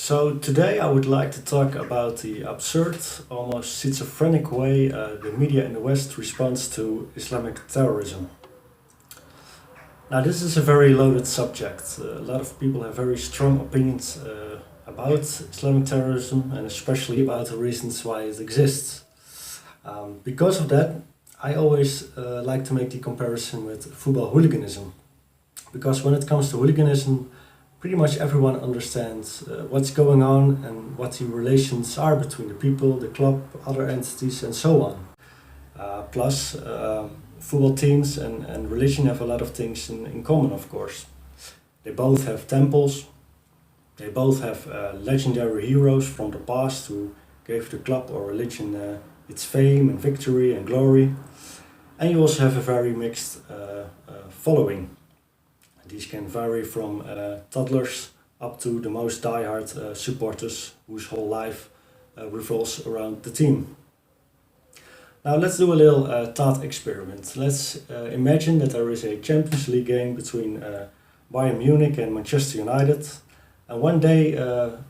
So today I would like to talk about the absurd, almost schizophrenic way the media in the West responds to Islamic terrorism. Now this is a very loaded subject. A lot of people have very strong opinions about Islamic terrorism and especially about the reasons why it exists. Because of that, I always like to make the comparison with football hooliganism. Because when it comes to hooliganism, pretty much everyone understands what's going on and what the relations are between the people, the club, other entities, and so on. Plus, football teams and religion have a lot of things in common, of course. They both have temples, they both have legendary heroes from the past who gave the club or religion its fame and victory and glory. And you also have a very mixed following. These can vary from toddlers up to the most diehard supporters whose whole life revolves around the team. Now let's do a little thought experiment. Let's imagine that there is a Champions League game between Bayern Munich and Manchester United. And one day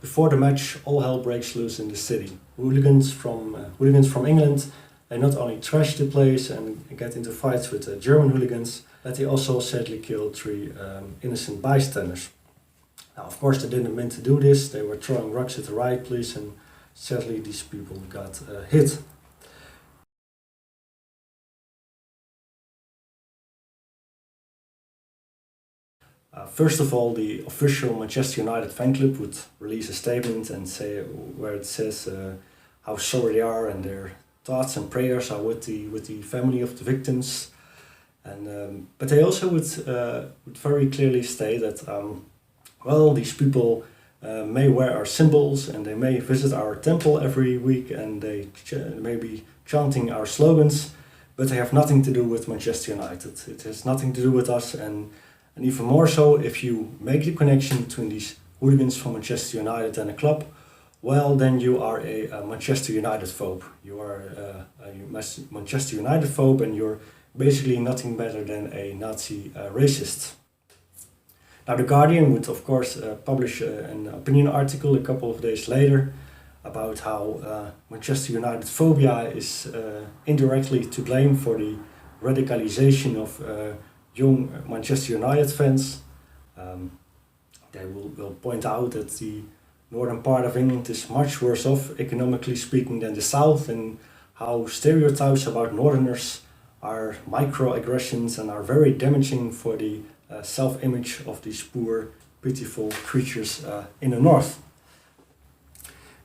before the match, all hell breaks loose in the city. Hooligans from England, they not only trash the place and get into fights with German hooligans, but they also sadly killed three innocent bystanders. Now, of course, they didn't mean to do this. They were throwing rocks at the riot police, and sadly, these people got hit. First of all, the official Manchester United fan club would release a statement and say where it says how sorry they are and their thoughts and prayers are with the family of the victims. But they also would very clearly state that these people may wear our symbols and they may visit our temple every week and they may be chanting our slogans, but they have nothing to do with Manchester United. It has nothing to do with us, and even more so if you make the connection between these hooligans from Manchester United and a club, well, then you are a Manchester United phobe. You are a Manchester United phobe, and you're basically nothing better than a Nazi racist. Now, The Guardian would, of course, publish an opinion article a couple of days later about how Manchester United phobia is indirectly to blame for the radicalization of young Manchester United fans. They will point out that the northern part of England is much worse off economically speaking than the south, and how stereotypes about northerners are microaggressions and are very damaging for the self-image of these poor, pitiful creatures in the north.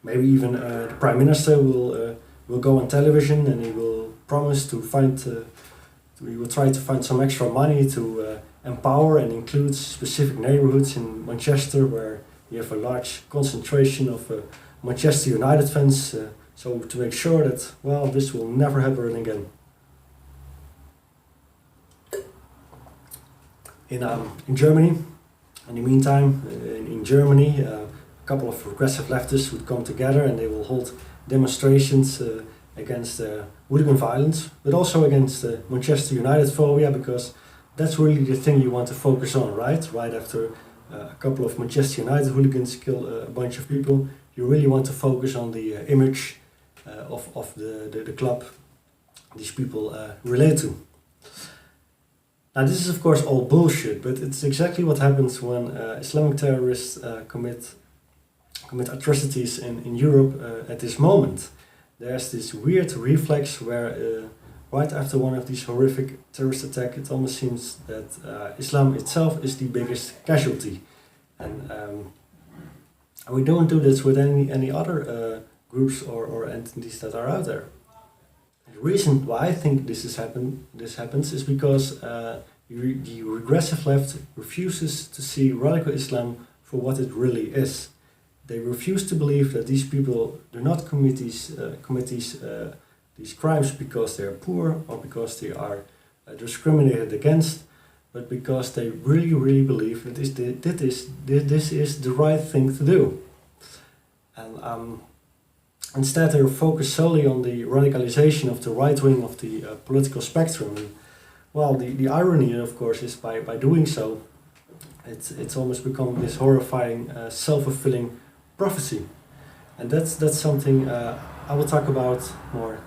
Maybe even the Prime Minister will go on television and he will promise to we will try to find some extra money to empower and include specific neighborhoods in Manchester where you have a large concentration of Manchester United fans, so to make sure that, well, this will never happen again. In Germany, in the meantime, in Germany, a couple of progressive leftists would come together and they will hold demonstrations against hooligan violence, but also against Manchester United phobia, because that's really the thing you want to focus on, right? Right after a couple of Manchester United hooligans kill a bunch of people, you really want to focus on the image of the club these people relate to. Now this is of course all bullshit, but it's exactly what happens when Islamic terrorists commit atrocities in Europe at this moment. There's this weird reflex where right after one of these horrific terrorist attacks, it almost seems that Islam itself is the biggest casualty. And we don't do this with any other groups or entities that are out there. The reason why I think this happens is because the regressive left refuses to see radical Islam for what it really is. They refuse to believe that these people do not commit these crimes because they are poor or because they are discriminated against, but because they really believe that this is the right thing to do. And instead they focus solely on the radicalization of the right wing of the political spectrum. And, well, the irony, of course, is by doing so, it's almost become this horrifying, self-fulfilling prophecy, and that's something I will talk about more